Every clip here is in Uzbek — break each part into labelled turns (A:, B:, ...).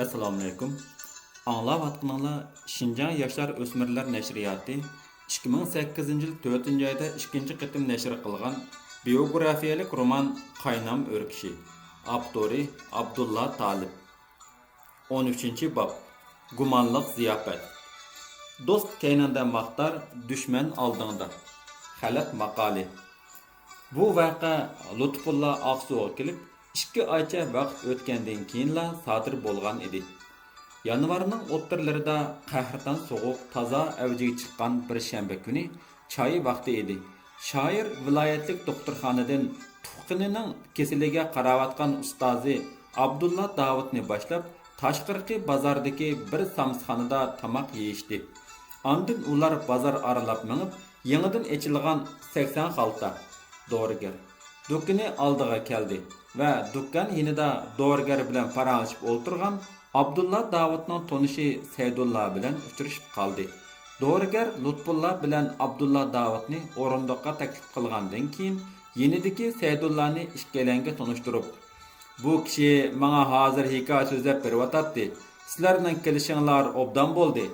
A: Assalomu alaykum. Anglayotganinglar Şinjan Yoshlar O'smirlar nashriyoti 2008-yil 4-oyda 2-chi qitim nashr qilgan biografiyalik roman Qaynam o'rkishi. Avtori Abdulla Talib. 13-bob. Gumanliq ziyofat. Do'st kaynanda maqtar, dushman oldingda. Xalq maqoli. Bu vaqa Lutfulla Aqsuga kelib 2 oycha vaqt o'tgandan keyinla sodir bo'lgan edi. Yanvarning o'ttirlarida qahrdan so'g'uq toza avjiga chiqqan bir shanba kuni choy vaqti edi. Shoir viloyatlik doktorxonadan tuqqinining kesiliga qaravotgan ustozi Abdulla Davudni boshlab tashqarqi bozordagi bir samsxonada tamoq yeyishdi. Ondan ular bozor aralab minib, yangidan ochilgan 80 xalta dorigar do'koni oldiga keldi va do'kon yonida dorigar bilan paranglashib o'tirgan Abdulla Davudning tonishi Saydulla bilan uchrashib qoldi. Dorigar Lutfulla bilan Abdulla Davudni o'rindiqqa taklif qilgandan keyin yenidagi Saydullani ikkalanga tanishtirib, bu kishi menga hozir hikoya so'zlab beryapti. Sizlarning kelishinglar obdan bo'ldi.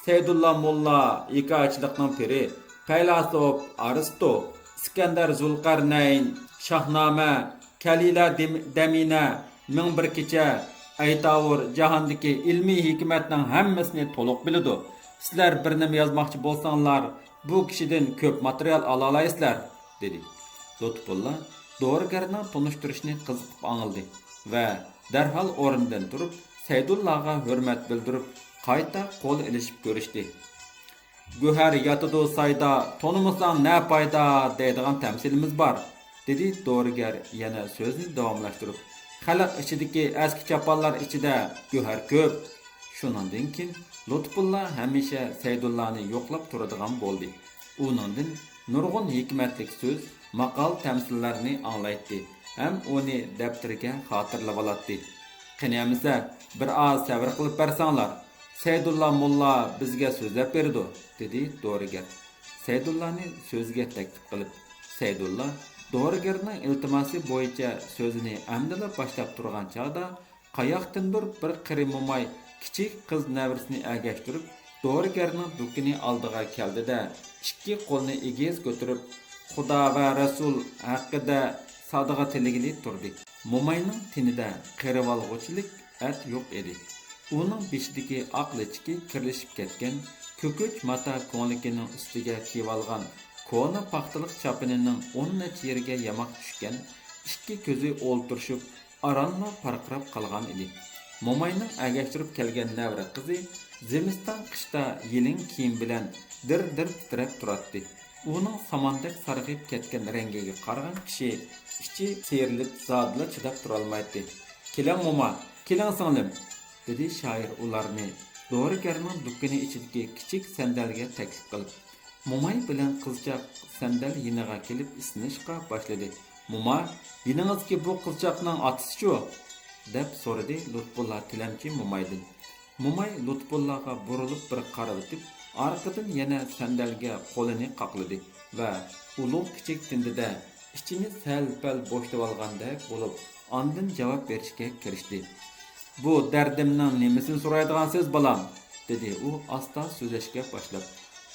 A: Saydulla Molla hikoyachilikning piri, faylasuf Aristo, İskender Zulqarnayn, Shahnoma, Kalila Damina, Ming bir kecha, Aytavur jahondagi ilmiy hikmatning hammasini to'liq biladi. Sizlar bir nima yozmoqchi bo'lsanglar, bu kishidan ko'p material ola olasizlar, dedi. Lutfulla dorigarning tanishtirishni qiziqib angladi va darhol o'rnidan turib, Saydullaga hurmat bildirib, qayta qo'l ilishib ko'rishdi. Güher yatıdı sayda, tonumusdan ne payda deydigan temsilimiz var, dedi dorigar yana sözünü davamlaştırıp. Xalq ichidagi eski chapallar ichida güher ko'p. Shundan keyin Lutfulla hamisha Saydullani yo'qlab turadigan bo'ldi. Uningdan nurg'un hikmatlik so'z, maqol tamsillarni anglaydi, ham uni daftarga xotirlab oladi. Qaniyamisa bir oz sabr qilib bersanglar, Saydulla Molla bizga so'zlab berdi, dedi dorigar. Saydullani so'zga taklif qilib, Saydulla dorigarning iltimosi bo'yicha so'zini amdila boshlab turgan chog'da qayoqdandir bir qiri mo'may kichik qiz navrisini agashtirib, dorigarning do'kini oldiga keldi-da, ikki qo'lni egiz ko'tarib, Xudo va Rasul haqida sodiqa tiligini turdi. Mo'mayning tinida qirivalg'uchilik at yo'q edi. Uning beshidagi aqlichki kirlashib ketgan, ko'koch mata ko'nglikining ustiga kiyolgan kona paxtaliq chapinining 10 necha yerga yamoq tushgan, ikki ko'zi o'ltirishib, aranma parqirab qolgan edi. Mo'mayning agashtirib kelgan navra qizi zimiston qishda yelin kiyim bilan dir-dir titrab turardi. Uning samandek sarg'ib ketgan rangiga qaragan kishi ichi seyrilib zodla chidab tura olmaydi. "Keling mo'ma, keling singlim", dedi shoir ularni dorigarning do'koni ichidagi kichik sandalga taklif qilib. Mo'may bilan qizchaq sandal yiniga kelib isnishga boshladi. "Mo'ma, yiningizki bu qizchaqning otisi-chu?" deb so'radi Lutfulla tilamchi Mo'maydan. Mo'may Lutfullaga burilib bir qarab o'tib, orqadan yana sandalga qo'lini qoqladi va ulug' kichik tindida ichini sal-pal bo'shlab olgandek bo'lib, ondan javob berishga kirishdi. "Bu dardimning nimasini so'raydigansiz bolam?" dedi u asta so'zlashga boshlab.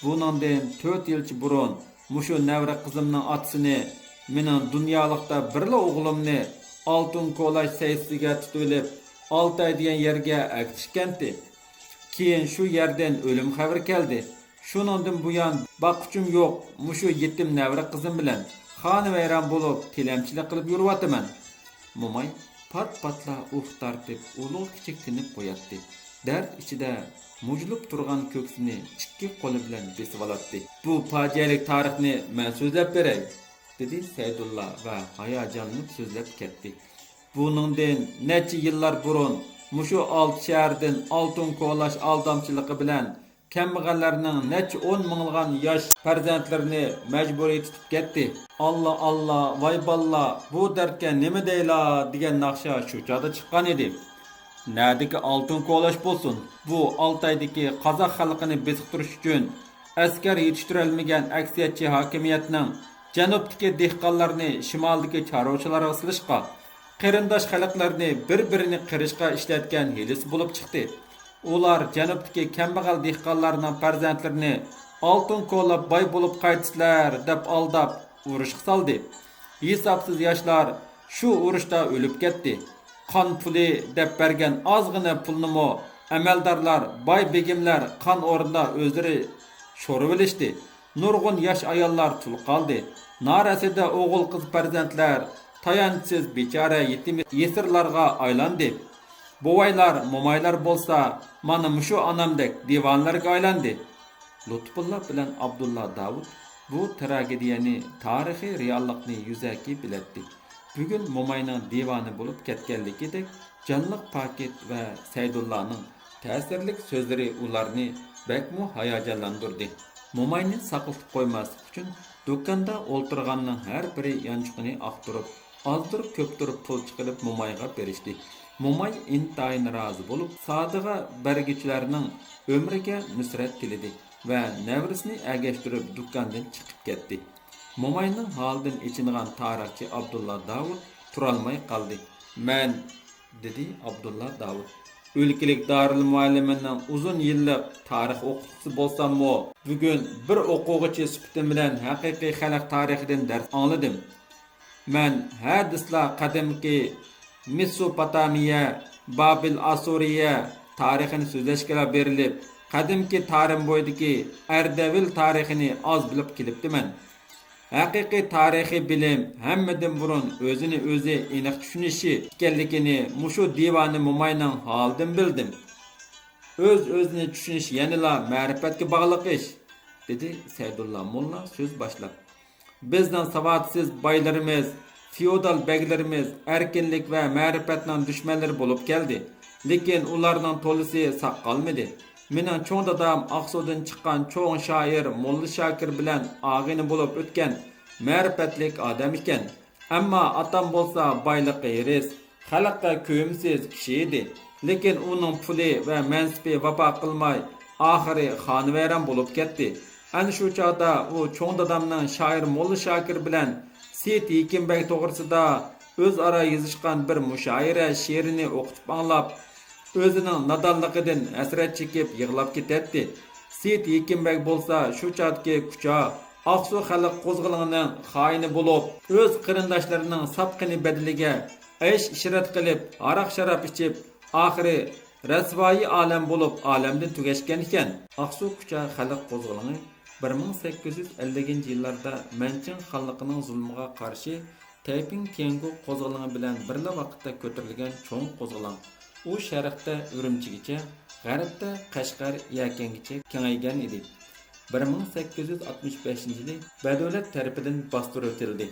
A: "Buningdan 4 yilchi burun mushu navra qizimning otasini, mening dunyolikda birla o'g'limni oltin ko'lash saysiga tutib, Oltay degan yerga aktishgandi. Keyin shu yerdan o'lim xabari keldi. Shuningdan buyon boqquchim yo'q, mushu yetim navra qizim bilan xonavayron bo'lib, tilamchilik qilib yuryapman." Mo'may pat-patla tartib ulug' kichik tinib qo'yatdi. Dard ichida mujlib turgan ko'ksini ikki qo'li bilan besib oladi. "Bu fojialik tarixni men so'zlab beray", dedi Saydulla va hayajonlanib so'zlab ketdi. "Buningdan necha yillar burun mushu alt shahardan oltin qo'llash aldamchiligi bilan kambag'allarning necha 10 minglagan yosh farzandlarini majburiy tutib ketdi. Allah Allah, voy balla, bu dardga nima deyla degan naqsha shu chog'da chiqqan edi. Nadiki oltin qo'llash bo'lsin, bu Oltaydagi qozoq xalqini besiqtirish uchun askar yetishtirolmagan aksiyatchi hokimiyatning janubdagi dehqonlarni shimoldagi chorvachilarga silishqa, qarindosh xalqlarni bir-birini qirishga ishlatgan hilisi bo'lib chiqdi. Ular janubdagi kambag'al dehqonlarning farzandlarini oltin qo'llab boy bo'lib qaytisizlar deb aldab urushga soldi. Hisobsiz yoshlar shu urushda o'lib ketdi. Qon puli deb bergan ozgina pulnimi amaldorlar, boy begimlar qon o'rnida o'zlari sho'rib olishdi. Nurg'un yosh ayollar tul qoldi. Norasida o'g'il qiz farzandlar tayanchsiz bechora yetim yesirlarga aylandi. Buvaylar, momaylar bo'lsa, mana mushu onamdek divonlarga aylandi. Lutfulloh bilan Abdulla Davud bu tragediyani, tarixiy reallikni yuzaki biletdi. Bugun momayning divoni bo'lib ketganligidek jonliq paket va Saydullahning ta'sirlik so'zlari ularni bakmu hayajonlantirdi. Momayni saqlatib qo'ymaslik uchun do'konda o'ltirganning har biri yanchiqini aqtirib, ozdirib ko'ptirib pul chiqarib momayga berishdi. Momay intayin rozi bo'lib, sodiga bergichilarning umriga nusrat tilidi va navrisini agashtirib do'kondan chiqib ketdi. Momayning holidan ichingan tarixchi Abdulla Davud turolmay qoldi. "Men", dedi Abdulla Davud, "o'lkalik Darul Muallimaning uzun yillik tarix o'qituvchisi bo'lsam-mo, bugun bir o'quvchi sifatim bilan haqiqiy xalq tarixidan dars angladim. Men hadislar qadimki Mesopotamiya, Babil Asuriya tarixini so'zlashga berilib, qadimki Tarim bo'yidagi Ardavil tarixini oz bilib kelibdiman. Haqiqiy tarixiy bilim hammadan burun o'zini o'zi aniq tushunishi ekanligini mushu divoni momayning holidan bildim. O'zini tushunish yanada ma'rifatga bog'liq ish", dedi Saydulla Mulla so'z boshlab. "Bizning savotsiz boylarimiz, feodal beglarimiz erkinlik va ma'rifatning dushmanlari bo'lib keldi. Lekin ularning to'lisi saq qolmadi. Mening cho'ng dadam Aqsudan chiqqan cho'ng shoir Molla Shakir bilan og'ini bo'lib o'tgan ma'rifatlik odam ekan. Ammo atam bo'lsa boyliqqa yiris, xalqqa ko'msiz kishi edi. Lekin uning puli va mansibi vafo qilmay, oxiri xonavayron bo'lib ketdi. Ana shu chog'da u cho'ng dadamning shoir Molla Shakir bilan Seyit Yekimbek to'g'risida o'zaro yozishgan bir mushoira she'rini o'qitib anglab, o'zining nadonligidan hasrat chekib yig'lab ketdi. Seyit Yekimbek bo'lsa shu chotga kucha Aqsu xalq qo'zg'olonining xoini bo'lib, o'z qarindoshlarining sapqini badiliga ishrat qilib, aroq sharab ichib, oxiri rasvoyi olam bo'lib, olamdan tugashgan ekan. Aqsu kucha xalq qo'zg'oloni 1850-yillarda Manching xalqining zulmiga qarshi Taiping Tiangu qo'zg'oloni bilan birla vaqtda ko'tarilgan cho'ng qo'zg'olon. U sharqda Urumchigacha, g'arbda Qashqar Yakangacha kengaygan edi. 1865-yili Badavlat tarafidan bostirib o'tildi.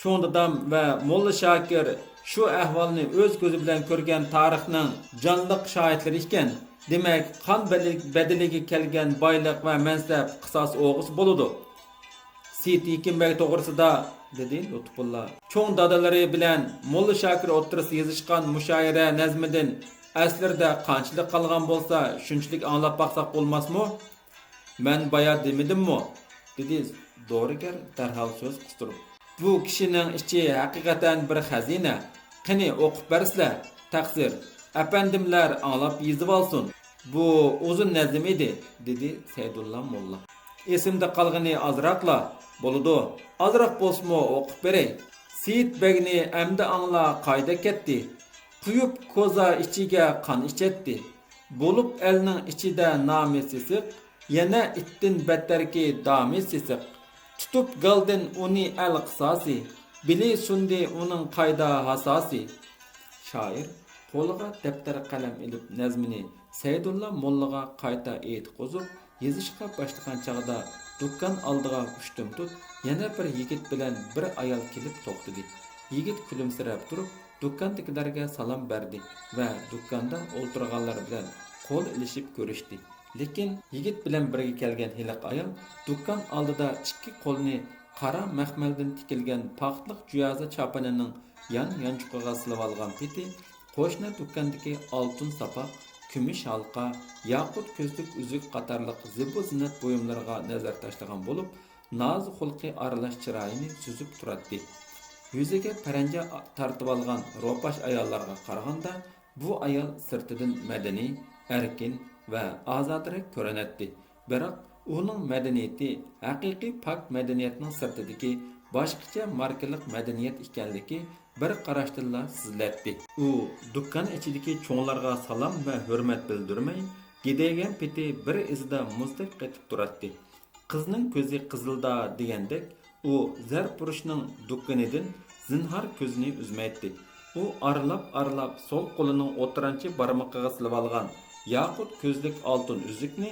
A: Cho'ng dadam va Molla Shakir shu ahvolni o'z ko'zi bilan ko'rgan tarixning jonliq shohidlari ekan. Demak, qon badiliga kelgan boylik va mansab qisos o'g'isi bo'ladi. Seyit Yekimbek to'g'risida, dedi Lutfulloh. Cho'ng dadalari bilan Molla Shakir o'ttirisi yozishgan mushoira nazmidan aslarda qanchalik qolgan bo'lsa, shunchalik anglab baqsaq bo'lmasmi? Men boya demedimmi? Dedi Dorigar darhol so'z qistirib. Bu kishining ichi haqiqatan bir xazina. Qani o'qib bersizlar, taqsir. Apandimlar anglab yezib olsin. Bu uzun nazm edi, dedi Saydulla Mulla. Esimda qolgani azroqla bo'ladi. Azroq bo'lsa-mo o'qib beray. Seyit begni amda angla qayda ketdi. Quyub ko'za ichiga qon ichetdi. Bo'lib elning ichida nomi sisiq, yana ittin battarki domi sisiq. Tutub galdin uni al qisosi, bili sundi uning qayda hasosi. Shoir qo'liga daftar qalam ilib nazmini Saydulla Mullaga qayta qo'zib yozishga boshlagan chog'da do'kon oldiga uchdim tut, yana bir yigit bilan bir ayol kelib to'xtadi. Yigit kulimsirab turib do'kondagilarga salom berdi va do'konda o'ltirganlar bilan qo'l ilishib ko'rishdi. Lekin yigit bilan birga kelgan hiliq ayol do'kon oldida ikki qo'lni qora maxmaldan tikilgan paxtliq juyoza chopanining yanchiqiga silib olgan peti, qo'shni do'kondagi oltin sapoq, kumush halqa, yaqut ko'zlik uzuk qatorliq zibu zinat buyumlarga nazar tashlagan bo'lib, nozik xulqi aralash chiroyini suzib turadi. Yüzüge paranca tartib algan ropaş ayollarga qaraganda bu ayol sirtidan madaniy, erkin va ozodroq ko'rinadi. Biroq uning madaniyati haqiqiy pak madaniyatning sirtidagi boshqacha markalik madaniyat ekanligi bir qarashda sizlatdi. U dukkan ichidagi cho'nglarga salom va hurmat bildirmay, gidegan peti bir izida muzdek qetib turadi. Qizning ko'zi qizilda degandek, u zarpurushning dukkanidan zinhar ko'zini uzmaydi. U arlab sol qo'lining o'tiranchi barmoqiga silib olgan yaqut ko'zlik oltin uzukni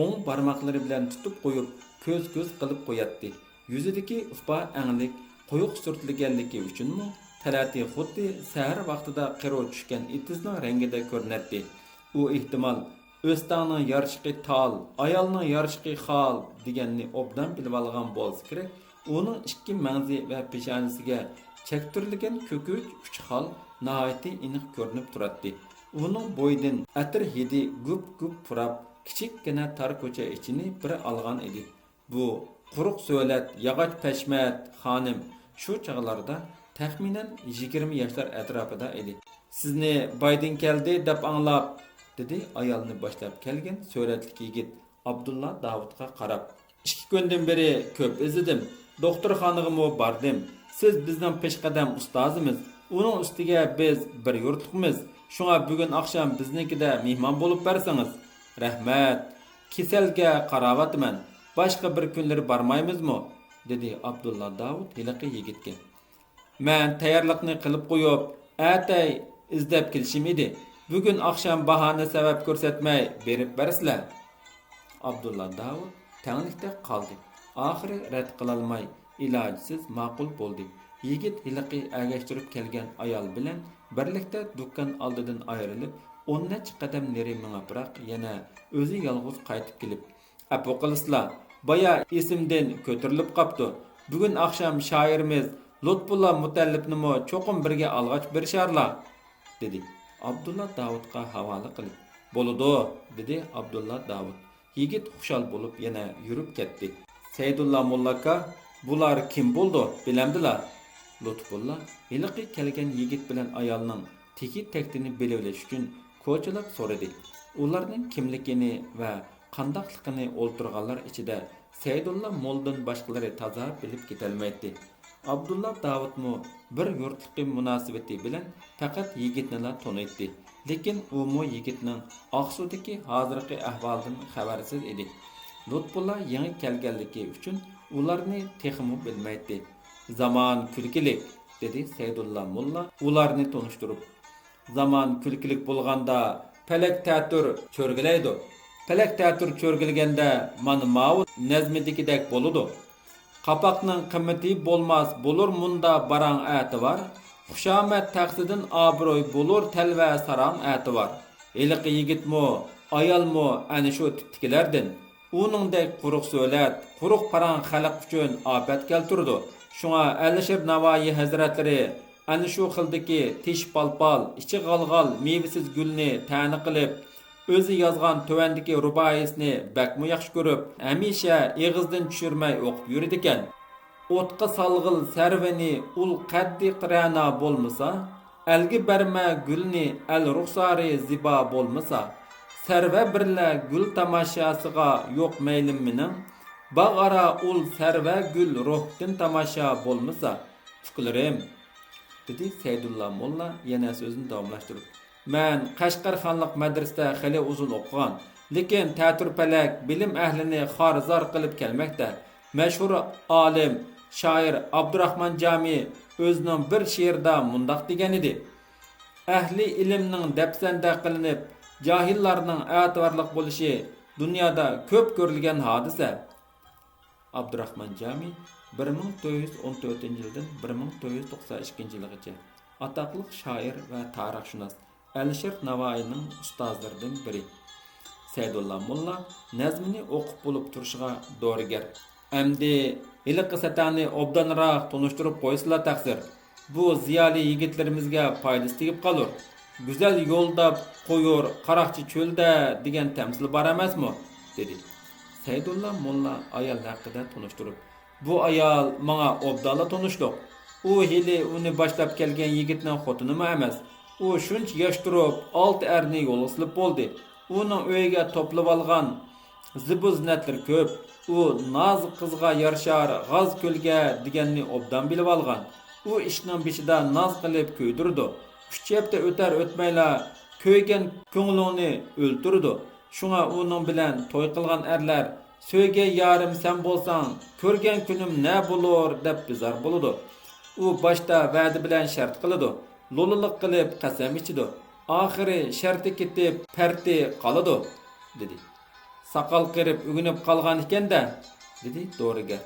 A: o'ng barmoqlari bilan tutib qo'yib, ko'z qilib qo'yadi. Yuzidagi ufa anglik, quyuq surtilganligi uchunmi talati xuddi sahar vaqtida qiro tushgan itizning rangida ko'rinadi. U ehtimol o'stangning yarishqi tal, ayolning yarishqi xal deganni obdan bilib olgan bo'lsa kerak. Uning ikki mangzi va peshonasiga chektirilgan ko'küç uch xal nihoyatda aniq ko'rinib turadi. Uning bo'yidan atir hidi gup purab, kichikkina tar ko'cha ichini bir olgan edi. Bu quruq so'lat, yog'och pashmat xonim shu chog'larda taxminan 20 yoshlar atrofida edi. Sizni Bayden keldi deb anglab, dedi ayolni boshlab kelgan so'latlik yigit Abdulla Davudga qarab. 2 kundan beri ko'p izidim. Doktorxonaga bordim. Siz bizning peshqadam ustozimiz. Uning ustiga biz bir yurtliqmiz. Shunga bugun oqshom biznikida mehmon bo'lib bersangiz. Rahmat. Kasalga qaravatman. Boshqa bir kunlar bormaymizmi? dedi Abdulla Davud hiliqi yigitga. Men tayyorlikni qilib qo'yib, atay izlab kelishim edi. Bugun oqshom bahona sabab ko'rsatmay berib bersizlar. Abdulla Davud tanglikda qoldi. Oxiri rad qilolmay, ilojsiz ma'qul bo'ldi. Yigit hiliqi agashtirib kelgan ayol bilan birlikda dukkan oldidan ayrilib, 10 necha qadam nari mingib, biroq yana o'zi yolg'iz qaytib kelib, "Apo qilislar, boya esimdan ko'tarilib qopti. Bugun oqshom shoirimiz Lutfulla Mutallibnimi cho'qim birga alg'ach berisharlar", dedi. Abdulla Davudga havola qilib, "Bo'ladi", dedi Abdulla Davud. Yigit xushal bo'lib yana yurib ketdi. "Saydulla Mullaka, bular kim bo'ldi, bilamdilar?" Lutfulla hiliqi kelgan yigit bilan ayolning teki tektini belgilash uchun ko'chalab so'radi. Ularning kimligini va qandaqligini o'ltirganlar ichida Saydulla Molldan boshqalari toza bilib ketolmaydi. Abdulla Davudmu bir yurtliqi munosabati bilan faqat yigitni taniydi. Lekin u yigitning Oqsudagi hozirgi ahvolidan xabarsiz edi. Lutfulla yangi kelganligi uchun ularni texmi bilmaydi. "Zaman kulkilik", dedi Saydulla Mulla ularni tanishtirib. "Zaman kulkilik bo'lganda palak ta'tur cho'rgilaydi. Palak ta'tur cho'rgilganda mana ma'u nazmidikidek bo'ladi. Qapaqning qimmati bo'lmas, bo'lur munda barang ati var. Xushomat taqsidan obro'y bo'lur talva sarang ati var. Eliqi yigitmi, ayolmi ana shu tiptikilardan. Uningdek quruq so'lat, quruq parang xalq uchun ofat keltirdi. Shunga Alishir Navoiy hazratlari ana shu xildagi tish palpal, ichi g'alg'al, mevasiz gulni ta'ni qilib, o'zi yozgan tuvandagi ruboyisini bakmu yaxshi ko'rib, hamisha eg'izdan tushirmay o'qib yurdi ekan. O'tqa salg'il sarvini ul qaddi qirana bo'lmasa, algi berma gulni al ruxsari ziba bo'lmasa, sarva birla gul tamoshasiga yo'q maylim mening, bag'ara ul sarva gul ruhdan tomosha bo'lmasa, fiklarim, dedi Saydulla Mulla yana so'zini davomlashtirib. "Men Qashqar xonlik madrasada xili uzun o'qigan, lekin ta'tur palak bilim ahlini xorizor qilib kelmoqda. Mashhur olim, shoir Abdurahmon Jami o'zining bir she'rida mundoq degan edi: "Ahli ilmning dafsanda qilinib, johillarning a'tiborliq bo'lishi dunyoda ko'p ko'rilgan hodisa." Abdurahmon Jami 1914-yildan 1992-yilgacha atoqli shoir va tarixshunos Alishir Navoiyning ustozlaridan biri. Saydulla Mulla nazmini o'qib bo'lib turishiga dorigar. Endi iliqi satani obdanroq tunishtirib qo'ysizlar taqsir. Bu ziyoli yigitlarimizga foydasi tegib qolur. Go'zal yo'lda qo'yur, qaroqchi cho'lda degan tamsil bor emasmi? dedi. Saydulla Mulla ayol haqida tunishtirib, "Bu ayol menga obdalla tunishliq. U hili uni boshlab kelgan yigitning xotinimi emas. U shuncha yosh turib 6 erni yo'lga silib bo'ldi. Uning uyiga to'plab olgan zibu-zinatlar ko'p. U nozik qizga yarashar g'az ko'lga deganni obdan bilib olgan. U ishning beshida noz qilib kuydirdi. 3 hafta o'tar o'tmayla köygen ko'nglini o'ltirdi. Shunga uning bilan to'y qilgan erlar "Söygey yarim sen bolsang, ko'rgan kunim ne bo'lur" deb bizar bo'ladi. U boshda va'da bilan shart qiladi. Lo'lilik qilib qasam ichidi. Oxiri sharti ketib, parti qoladi, dedi. Saqal qirib ugunib qolgan ekan-da, dedi dorigar.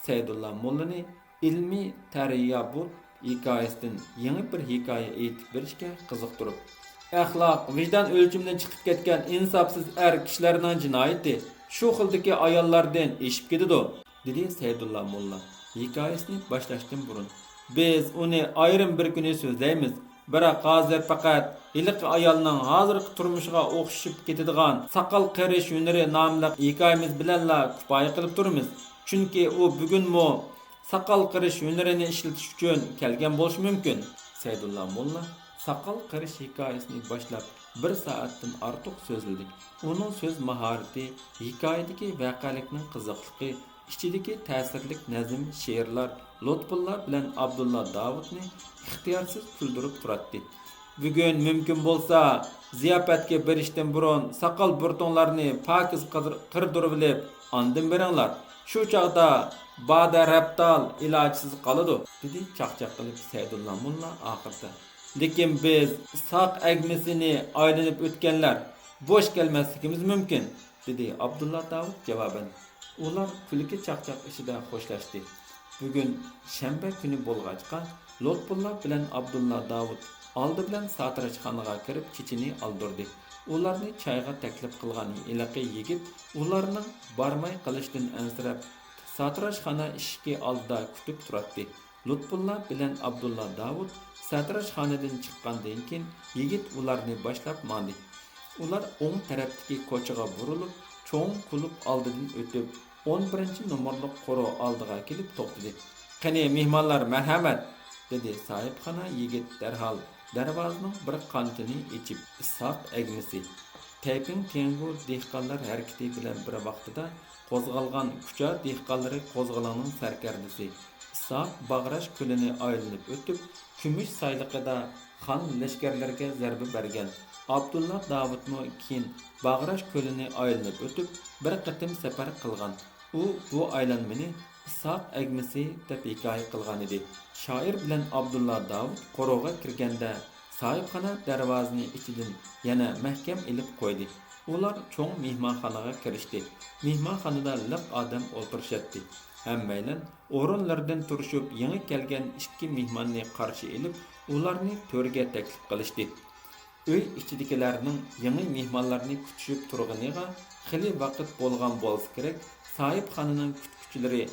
A: Saydulla Mollani ilmiy tariyabut hikoyasidan yangi bir hikoya aytib berishga qiziqtirib, axloq, vijdon o'lchimidan chiqib ketgan insofsiz kishilarning jinoyati shu xildagi ayollardan eshib ketadi, dedi Saydulla Molla. Hikoyasini boshlashdan burun biz uni ayrim bir kuni so'zlaymiz. Biroq hozir faqat iliq ayolning hozirgi turmushiga o'xshib ketadigan saqal qirish hunari nomli hikoyamiz bilanla kifoya qilib turamiz. Chunki u bugunmi saqal qirish hunarini ishlatish uchun kelgan bo'lishi mumkin. Saydulla Molla saqal qirish hikoyasini boshlab 1 soatdan ortiq so'zladik. Uning so'z mahorati, hikoyadagi voqealikning qiziqligi, ichidagi ta'sirlik nazm, she'rlar Lutfullah bilan Abdulla Davudni ixtiyorsiz kuldirib turadi. Bugun mumkin bo'lsa, ziyofatga berishdan burun saqal burtonlarni pokiz qirdirib olib, andin beringlar. Shu chaqda bada raptal ilojsiz qoladi, dedi chaqchaq qilib Saydulla Mulla oxirda. Lekin biz saq agmisini aylanib o'tganlar bo'sh kelmasligimiz mumkin, dedi Abdulla Davud javoban. Ular kulki chaqchaq ishida xo'shlashdi. Bugun shanba kuni bo'lg'achqa Lutfullah bilan Abdulla Davud oldi bilan satrashxonaga kirib chechini oldirdi. Ularni choyga taklif qilgan iliqi yigit ularning bormay qilishdan ansirab satrashxona eshigi oldida kutib turadi. Lutfullah bilan Abdulla Davud satrashxonadan chiqqandan keyin yigit ularni boshlab mandi. Ular o'ng tarafdagi ko'chaga burilib, cho'ng klub oldidan o'tib 11-nomerli qoro oldiga kelib to'xtadi. "Qani mehmonlar, marhamat", dedi sohibxona yigit darhol darvozaning bir qantini ichib. Isoq agmisi Tayping Tengu dehqonlar harakati bilan bir vaqtida qo'zg'algan kucha dehqonlari qo'zg'aloning sarkardisi Isoq Bag'rash ko'lini aylanib o'tib, kumush sayliqida xon lashkarlarga zarba bergan. Abdulla Davudmo keyin Bag'rash ko'lini aylanib o'tib, bir qatim safar qilgan. U bu aylanmani Isoq agmisi deb hikoya qilgan edi. Shoir bilan Abdulla Davud qoroga kirganda sohibxona darvozani ichidan yana mahkam ilib qo'ydi. Ular cho'ng mehmonxonaga kirishdi. Mehmonxonada liq odam o'tirishdi. Hammaylar o'rinlaridan turishib, yangi kelgan 2 mehmonni qarshi elib, ularni to'rga taklif qilishdi. Uy ichidagilarning yangi mehmonlarni kutishib turganiga xili vaqt bo'lgan bo'lsa kerak. Sohibxonaning kutuvchilari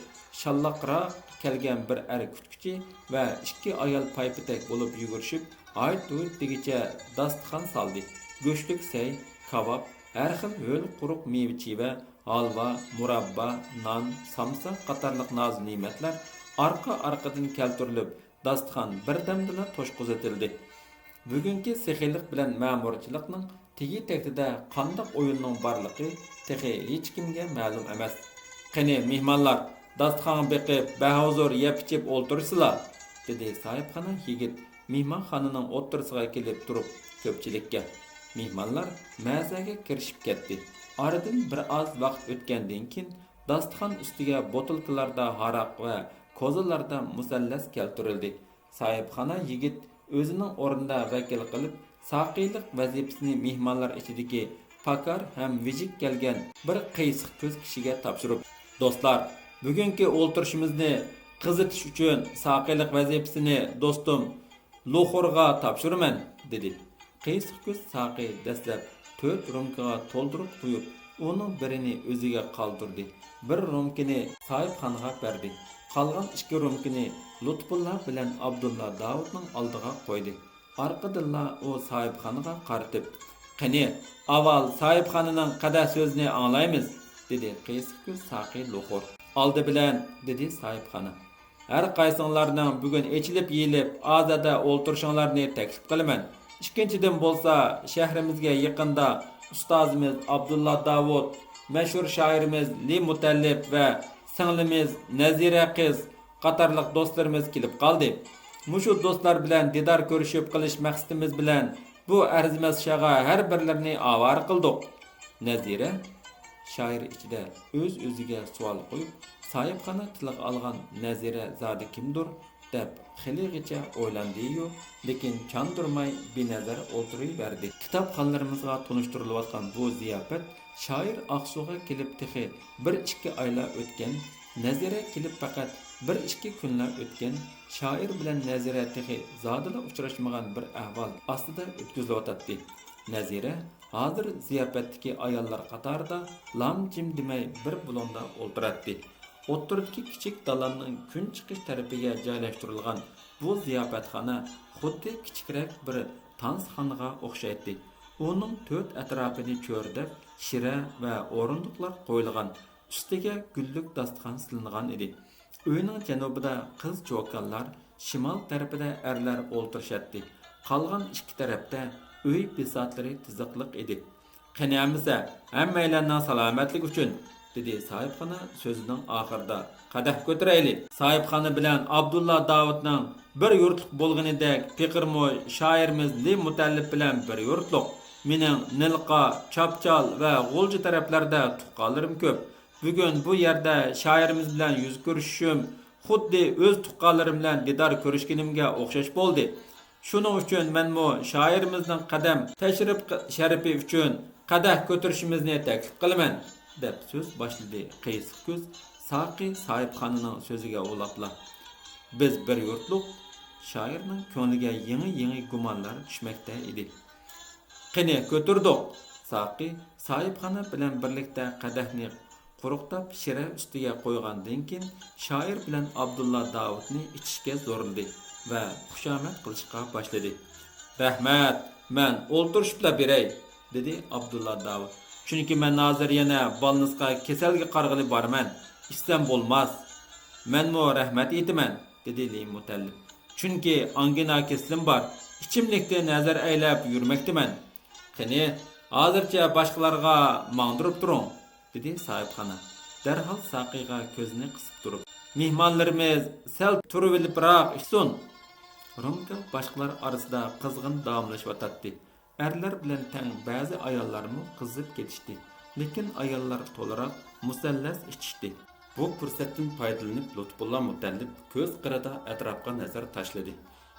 A: shallaqroq kelgan bir kutuvchi va 2 ayol paypitak bo'lib yugurishib, ayt-uyt degicha dasturxon soldi. Go'shtlik say, kabob, har xil ho'l quruq meva-cheva, halva, murabba, non, samsa qatorliq noz ne'matlar arqa-arqadan keltirilib, dasturxon birdamdala to'shqizatildi. Bugungi sexiylik bilan ma'murchilikning tegi tagida qandoq o'yinning borligi texi hech kimga ma'lum emas. "Qani mehmonlar, dasturxon beqib, bahuzur yeb-ichib o'ltirsizlar", dedi sohibxona yigit mehmonxonaning o'ttirisiga kelib turib ko'pchilikka. Mehmonlar mazaga kirishib ketdi. Oradan bir oz vaqt o'tgandan keyin dasturxon ustiga botilkalarda haroq va kozalarda musallas keltirildi. Sohibxona yigit o'zining o'rnida vakil qilib, saqiylik vazifasini mehmonlar ichidagi fakar ham vijik kelgan bir qiyshiq ko'z kishiga topshirib, "Do'stlar, bugungi o'ltirishimizni qizitish uchun saqiylik vazifasini do'stim Luxurga topshiraman", dedi. Qiyshiq ko'z saqi dastlab 4 rumkaga to'ldirib qo'yib, uning birini o'ziga qoldirdi. Bir rumkini sohibxonaga berdi. Qolgan 2 rumkini Lutfullah bilan Abdulla Davudning oldiga qo'ydi. Orqadan u sohibxonaga qaratib, "Qani, avval sohibxonaning qada so'zini anglaymiz", dedi qiyshiq ko'z saqi Luxur. "Oldi bilan", dedi sohibxona. Her qaysinglarning bugun echilib yeyilib azada o'ltirishinglarni taklif qilaman. Ikkinchidan bo'lsa, shahrimizga yaqinda ustozimiz Abdulla Davud, mashhur shoirimiz Li Mutallib va singlimiz Nazira qiz qatorliq do'stlarimiz kelib qoldi. Mushu do'stlar bilan didor ko'rishib qilish maqsadimiz bilan bu arzimas shag'a har birlarini avar qildik. Nazira shoir ichida o'z-o'ziga savol qo'yib, sohibxona tiliga olgan Nazira zodi kimdir deb xiligacha o'ylandi-yu, lekin chandurmay benazar o'tiraverdi. Kitobxonlarimizga tunishtirilayotgan bu ziyofat shoir Aqsuga kelib texi 1-2 oylar o'tgan, Nazira kelib faqat 1-2 kunlar o'tgan, shoir bilan Nazira texi zodila uchrashmagan bir ahvol ostida o'tkazilayotdi. Nazira hozir ziyofatdagi ayollar qatorida lam-jim demay bir bulonda o'ltiradi. O'ttirdagi kichik dalanning kun chiqish tarafiga joylashtirilgan bu ziyofatxona xuddi kichikroq bir tansxonaga o'xshaydi. Uning to'rt atrofini cho'rdab, shira va o'rindiqlar qo'yilgan, ustiga gullik dasturxon silingan edi. Uyning janubida qiz cho'kanlar, shimol tarafida erlar o'ltirishadi. Qolgan ikki tarafda uy bisotlari tiziqliq edi. Qaniyamisa, hammalarning salomatlik uchun, dedi sohibxona so'zining oxirida. Qadah ko'taraylik. Sohibxona bilan Abdulla Davudning bir yurtliq bo'lganidek, fikrmo shoirimiz Li Mutallib bilan bir yurtliq. Mening Nilqa, Chapchal va G'ulji taraflarda tuqqanlarim ko'p. Bugun bu yerda shoirimiz bilan yuz ko'rishishim xuddi o'z tuqqanlarim bilan didor ko'rishganimga o'xshash bo'ldi. Shuning uchun menmo shoirimizning qadam tashrif sharifi uchun qadah ko'tarishimizni taklif qilaman, deb so'z boshladi Qaysiq ko'z Saqi sohibxonaning so'ziga ulabla. Biz bir yurtliq shoirning ko'ngliga yangi gumonlar tushmoqda edi. Qani ko'tirdik. Saqi sohibxona bilan birlikda qadahni quruqtab shira ustiga qo'ygandan keyin shoir bilan Abdulla Davudni ichishga zo'rildi va xushomad qilishga boshladi. Rahmat, men o'ltirishibla beray, dedi Abdulla Davud. Chunki men hozir yana balnizga kasalga qarg'ili borman. İstem bo'lmas. Menmo rahmat aytaman, dedi Li Mutallib. Chunki angina keslim bor. İchimlikda nazar aylab yurmoqdaman. Qani, hozircha boshqalarga mangdirib turing, dedi sohibxona. Darhol Saqiga ko'zini qisib turib, mehmonlarimiz sal turib biroq ishsin. Rumka boshqalar orasida qizg'in davomlashyotdi. Erlar bilan tang ba'zi ayollarmi qizib ketishdi. Lekin ayollar to'laroq musallas ichishdi. Bu fursatdan foydalanib Lutfulla Mutallib ko'z qirida atrofga nazar tashladi.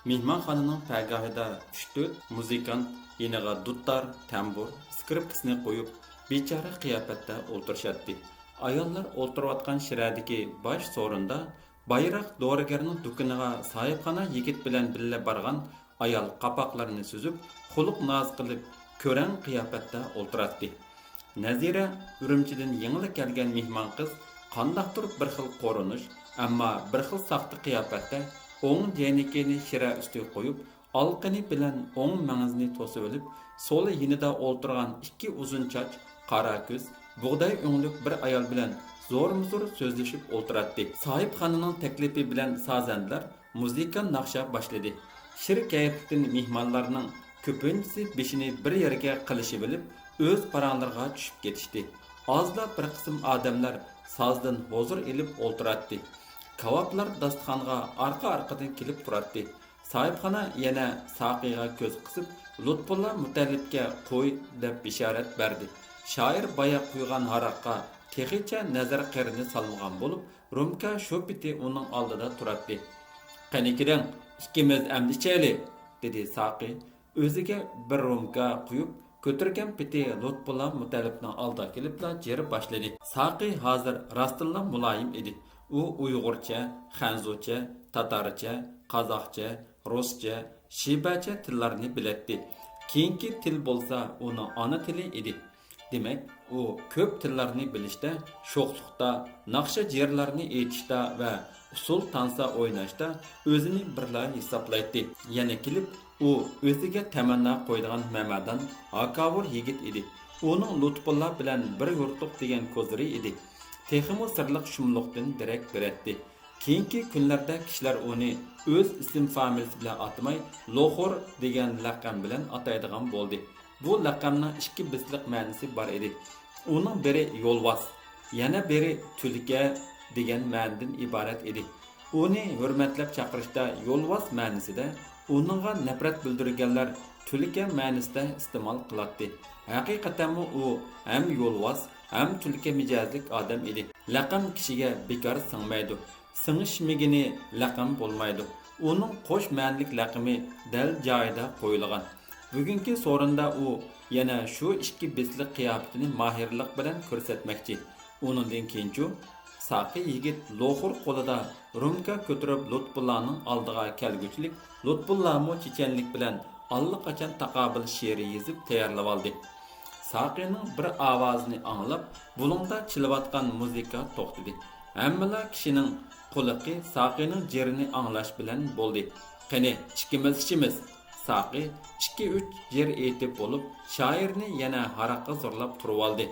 A: Mehmonxonaning pagahida 3-4 muzikant yeniga duttar, tambur, skripkasini qo'yib, bechora qiyofatda o'ltirishadi. Ayollar o'ltirayotgan shiradagi bosh so'rinda bayroq dorigarning do'koniga sohibxona yigit bilan birga borgan ayol qapoqlarini suzib, xuluq noz qilib, ko'ran qiyofatda o'ltiradi. Nazira Urumchidan yangi kelgan mehmon qiz qandaqdir bir xil qo'rinish, ammo bir xil saxta qiyofatda o'ng jenikini shira ustiga qo'yib, olqini bilan o'ng mangizni to'sib olib, so'li yinida o'ltirgan ikki uzun choch, qora ko'z, bug'doy o'nglik bir ayol bilan zo'r-zo'r so'zlashib o'ltiradi. Sohibxonaning taklifi bilan sazandlar muzika naqsha boshladi. Shir kayfdan mehmonlarning ko'pinchisi beshini bir yerga qilishib bilib, o'z paranglariga tushib ketishdi. Ozda bir qism odamlar sazdan hozir elib o'ltiradi. Kavoblar dasturxonga orqa-orqadan kelib turadi. Sohibxona yana Saqiga ko'z qisib, Lutfulla Mutallibga qo'y deb ishorat berdi. Shoir boya quygan haraqqa texicha nazar qirini solmagan bo'lib, Rumka shu piti uning oldida turadi. "Qani kiring, ikkimiz amdi ichaylik", dedi Saqi. O'ziga bir rumka quyib, ko'tirgan piti Lutfulla Mutallibning oldiga kelibla jeri boshladi. Saqi hozir rostilla muloyim edi. U Uyg'urcha, Xanzucha, Tatarcha, Qozoqcha, Ruscha, Shibacha tillarni biladi. Keyingi til bo'lsa uning ona tili edi. Demak, u ko'p tillarni bilishda, sho'xliqda, naqsha jerlarni aytishda va usul tansa o'ynashda o'zini birla hisoblaydi. Yana kelib, u o'ziga tamanna qo'ydigan Mamadan akavur yigit edi. Uning Lutfulla bilan bir yurtliq degan ko'ziri edi. Texmo sirliq shumliqdan direk beradi. Keyingi kunlarda kishilar uni o'z ism familiyasi bilan atmay Loxor degan laqab bilan ataydigan bo'ldi. Bu laqabning ikki bisliq ma'nosi bor edi. Uning biri yo'lbos, yana biri tulka degan ma'nodan iborat edi. Uni hurmatlab chaqirishda yo'lbos ma'nosida, uningga nafrat bildirganlar tulka ma'nosida iste'mol qiladi. Haqiqatan u ham yo'lbos, ham tulka mijozlik odam edi. Laqab kishiga bekor singmaydi. Singishmigini laqam bo'lmaydi. Uning qo'sh ma'nolik laqami dal joyida qo'yilgan. Bugungi so'rinda u yana shu ikki bisliq qiyofatini mahirlik bilan ko'rsatmoqchi. Uningdan keyinchi Saqi yigit Loxor qo'lida rumka ko'tarib Lutfullohning oldiga kelguchilik, Lutfulloh mo chechenlik bilan allaqachon taqobil she'ri yozib tayyorlab oldi. Saqining bir ovozini anglab, bulungda chilayotgan muzika to'xtadi. Hammalar kishining quliqi Saqining jerini anglash bilan bo'ldi. Qani, ichimiz. Saqi 2-3 yer aytib bo'lib, shoirni yana haraqqa zo'rlab turib oldi.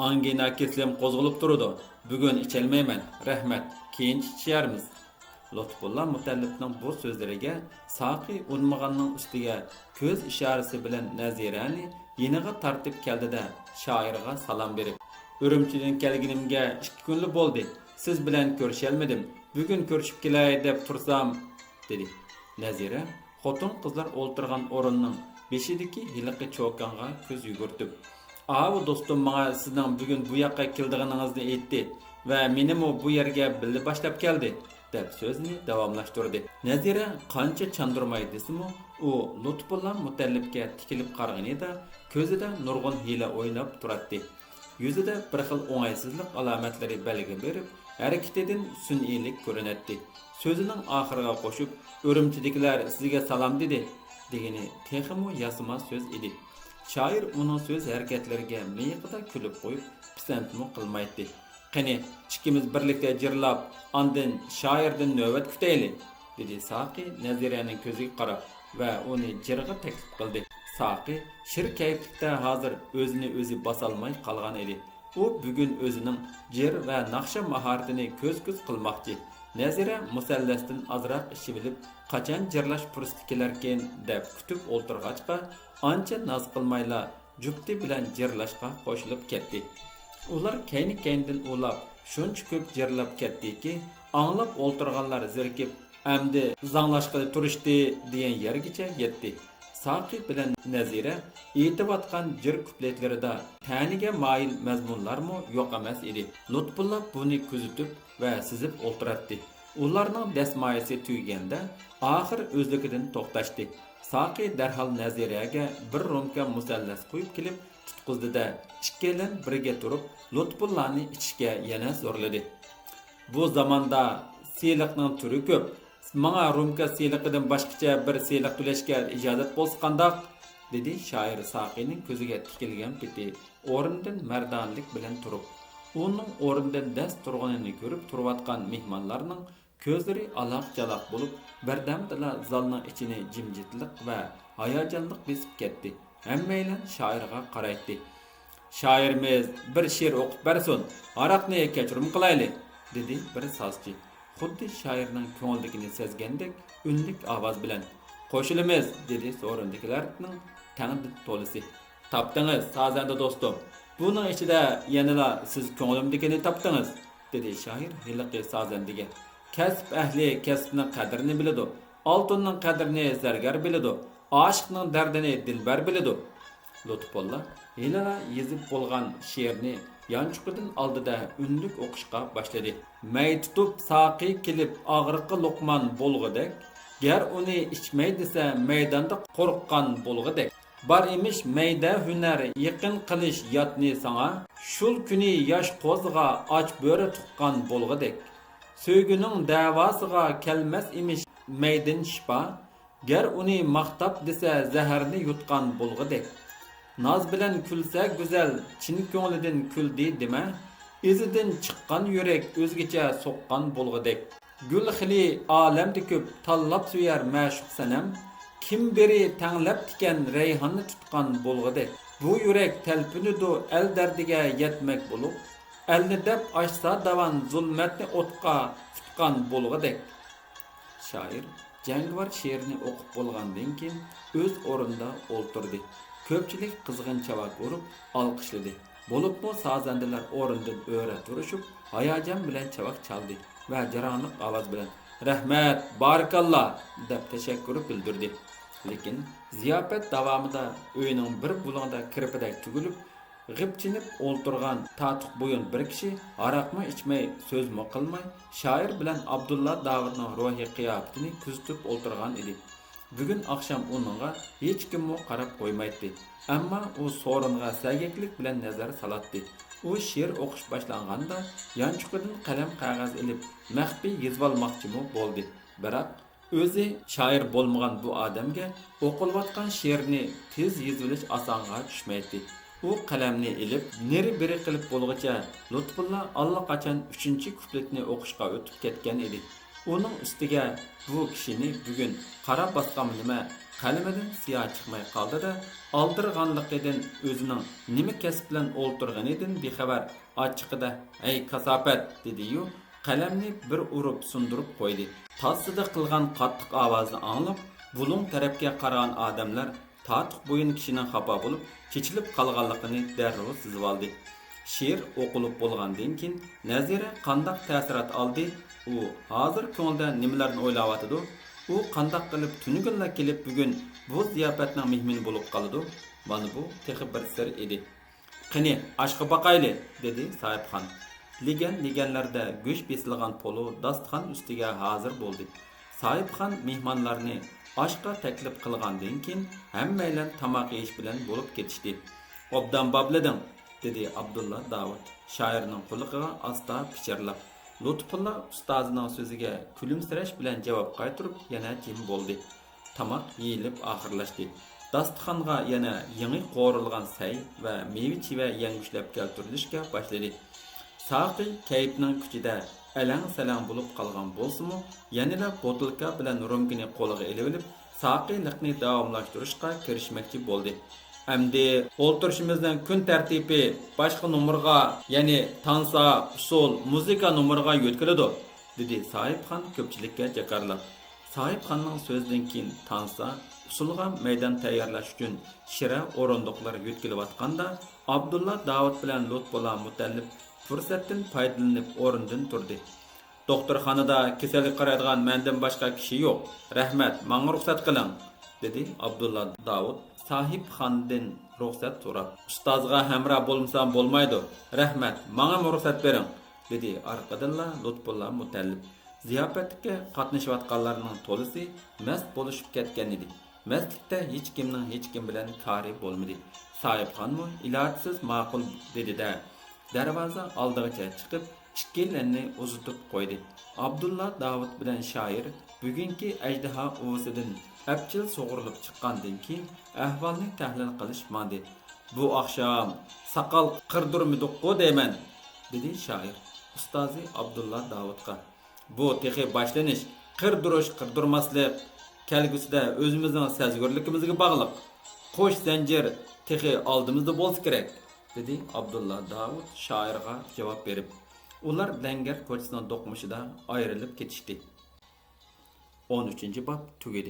A: Angina keslim qo'zg'alib turdi. Bugun ichelmayman. Rahmat. Keyin icharmiz. Lutfulloh Mutallibning bu so'zlariga Saqi unmaganning ustiga ko'z ishorasi bilan Nazirani yeniga tartib keldida shoirga salom berib, "Urumchidan kelganimga 2 kunli bo'ldi. Siz bilan ko'rishalmadim. Bugun ko'rishib kelay deb tursam", dedi. Nazira xotin qizlar o'ltirgan o'rinning beshidagi hiliqi cho'kanga ko'z yugurtib, "Avu do'stim menga sizning bugun bu yoqqa keldiganingizni aytdi va meni bu yerga bilib boshlab keldi", deb so'zini davomlashtirdi. Nazira qancha chandurmay desimi, u Lutfulloh Mutallibga tikilib qarag'anida ko'zida nurg'un hila o'ynab turadi. Yuzida bir xil o'ng'aysizlik alomatlari belgi berib, harakatidan sun'iylik ko'rinadi. So'zining oxiriga qo'shib, "Urumchidagilar sizga salom dedi" degani texmo yasama so'z edi. Shoir uning so'z harakatlariga miyiqida kulib qo'yib, pisandmi qilmaydi. "Qani, ikkimiz birlikda jirlab, ondan shoirdan navbat kutaylik", dedi Saqi Naziraning ko'ziga qarab va uni jirga taklif qildi. Saqi shir kayflikda hozir o'zini o'zi bosolmay qolgan edi. U bugun o'zining jir va naqsha mahoratini ko'z-ko'z qilmoqchi. Nazira musallasdan azroq ishi bilib, qachon jirlash fursati kelarkan deb kutib o'ltirg'achqa, ancha noz qilmayla jufti bilan jirlashga qo'shilib ketdi. Ular kayni-kayndan ulab, shuncha ko'p jirlab ketdiki, anglab o'ltirganlar zirkib, "Amdi zanglashqili turishdi" degan yergacha yetdi. Saqi bilan Nazira aytayotgan jir kupletlarida ta'niga moyil mazmunlarmi yo'q emas edi. Lutfulloh buni kuzatib va sizib o'ltiradi. Ularning dasmoyisi tugaganda oxir o'zligidan to'xtashdi. Saqi darhol Naziraga bir rumka musallas qo'yib kelib tutqizdi-da, ikkilan birga turib Lutfullohni ichishga yana zo'rladi. "Bu zamonda siyliqning turi ko'p. Menga rumka siyliqidan boshqacha bir siyliq to'lashga ijozat bo'lsa qandoq?" dedi shoir Saqining ko'ziga tikilgan peti o'rnidan mardonlik bilan turib. Uning o'rnidan dast turganini ko'rib turayotgan mehmonlarning ko'zlari aloq-jaloq bo'lib, birdamdala zalning ichini jimjitlik va hayajonlik besib ketdi. Hammaylar shoirga qaraydi. "Shoirimiz bir she'r o'qib bersin, aroqni kechirim qilaylik", dedi bir sozchi. Xuddi shoirning ko'ngildagini sezgandek unlik ovoz bilan, "Qo'shilimiz", dedi so'rindikilarning tangdi to'lisi. "Topdingiz, sazanda do'stim. Buning ichida yanala siz ko'nglimdagini topdingiz", dedi shoir hiliqi sazandiga. "Kasb ahli kasbning qadrini biladi, oltinning qadrini zargar biladi, oshiqning dardini dilbar biladi." Lutfulloh hiliqa yezib bo'lgan she'rni yanchuqidan oldida unlik o'qishga boshladi. "May tutib Saqi kelib og'riqqa luqmon bo'lg'idek, gar uni ichmay desa maydonda qo'rqqan bo'lg'idek. Bar emish mayda hunar yaqin qilish yotni sanga, shul kuni yosh qo'zg'a och bo'ri tuqqan bo'lg'idek. Söygüning davosiga kelmas emish maydin shifo, gar uni maqtab desa zaharni yutqan bo'lg'idek. Naz bilan kulsa go'zal, chin ko'nglidan kuldi dema, izidan chiqqan yurak o'zgacha so'qqan bo'lg'idek. Gul xili olamda ko'p tanlab suyar ma'shuq sanam, kim beri tanglab tikan rayhonni tutqan bo'lg'idek. Bu yurak talpinidu el dardiga yetmek bo'lib, elni deb açsa davan zulmetni o'tqa tutgan bo'lg'idek. Shoir jangovar she'rini o'qib bo'lgandan keyin o'z o'rnida o'ltirdi. Ko'pchilik qizg'in chavak urib olqishladi. Bo'libmi sazandalar o'rnidan o'ra turishib, hayajon bilan chavak chaldi va jaronliq ovoz bilan "Rahmat, barakalloh" deb tashakkur bildirdi. Lekin ziyofat davomida uyning bir bulonda kirpidak tugilib, g'ibchinib o'ltirgan tatiq bo'yin bir kishi aroqmi ichmay, so'zmi qilmay, shoir bilan Abdulla Davudning ruhiy qiyofatini kuzatib o'ltirgan edi. Bugun oqshom uningga hech kimmo qarab qo'ymaydi. Ammo u so'ringa sagaklik bilan nazar solatdi. U she'r o'qish boshlanganda yanchuqidan qalam qog'oz ilib, maxfiy yozib olmoqchimi bo'ldi. Biroq o'zi shoir bo'lmagan bu odamga o'qilayotgan she'rni tez yozib olish osonga tushmaydi. U qalamni ilib, neri-beri qilib bo'lguncha Lutfulla allaqachon 3-kupletni o'qishga o'tib ketgan edi. Uning ustiga bu kishini bugun qarab bosgan nima qalamidan siyo chiqmay qoldi-da, oldirganligidan o'zining nima kasb bilan o'ltirganidan bexabar ochiqida "Ey kasofat" dedi-yu, qalamni bir urib sundirib qo'ydi. Tassida qilgan qattiq ovozni anglab, bulung tarafga qaragan odamlar tatiq bo'yin kishining xafa bo'lib, chechilib qolganligini darrov sezib oldi. She'r o'qilib bo'lgandan keyin Nazira qandoq ta'sirat oldi? U hozir ko'ngilda nimalarni o'ylayotdi? U qandoq qilib tunugunla kelib bugun bu ziyofatning mehmoni bo'lib qoldi? Mana bu texi bir sir edi. "Qani, oshga baqayli" dedi Sohibxon. Ligan-liganlarda go'sht besilgan polo dasturxon ustiga hozir bo'ldi. Sohibxon mehmonlarni oshga taklif qilgandan keyin hammaylar tamoq yeyish bilan bo'lib ketishdi. "Obdan bablading" dedi Abdulla Davud shoirning quliqiga asta pichirlab. Lutfulla ustozining so'ziga kulimsirash bilan javob qaytarib yana jim bo'ldi. Tamoq yeyilib oxirlashdi. Dasturxonga yana yangi qo'rilgan say va meva-cheva yangushlab keltirilishga boshladi. Saqi kayfning kuchida alang-salang bo'lib qolgan bo'lsa-mu, yanada botilka bilan rumkini qo'liga elib, saqilikni davomlashtirishga kirishmoqchi bo'ldi. "Endi o'ltirishimizdan kun tartibi boshqa nomerga, ya'ni tansa, usul, muzika nomerga yo'tkiladi", dedi Sohibxon ko'pchilikka jakarlab. Sohibxonning so'zidan keyin tansa, usulga maydon tayyorlash uchun shira o'rindiqlar yo'tkilayotganda Abdulla Davud bilan Lutfulla Mutallib fursatdan foydalanib o'rnidan turdi. "Doktorxonada kasallik qaraydigan mendan boshqa kishi yo'q. Rahmat, menga ruxsat qiling", dedi Abdulla Davud Sohibxondan ruxsat so'rab. "Ustozga hamroh bo'lmasam bo'lmaydi. Rahmat, menga ruxsat bering", dedi orqadanla Lutfulla Mutallib. Ziyofatga qatnashayotganlarning to'lisi mast bo'lishib ketgan edi. Mastlikda hech kimning hech kim bilan kori bo'lmadi. Sohibxonmi ilojsiz ma'qul dedi-da, darvoza oldigacha chiqib, ikkilanni uzitib qo'ydi. Abdulla Davud bilan shoir bugungi ajdaho o'zidan apchil sug'urilib chiqqandan keyin ahvolni tahlil qilishmadi. "Bu oqshom soqol qirdirmidiq-ku deyman", dedi shoir ustozi Abdulla Davudga. "Bu texi boshlanish, qirdirish, qirdirmaslik kelgusida o'zimizning sezgirligimizga bog'liq. Qo'sh zanjir texi oldimizda bo'lsa kerak", dedi Abdulla Davud shoirga javob berib. Ular Langar ko'chasining do'qmishida ayrilib ketishdi. 13-bob tugadi.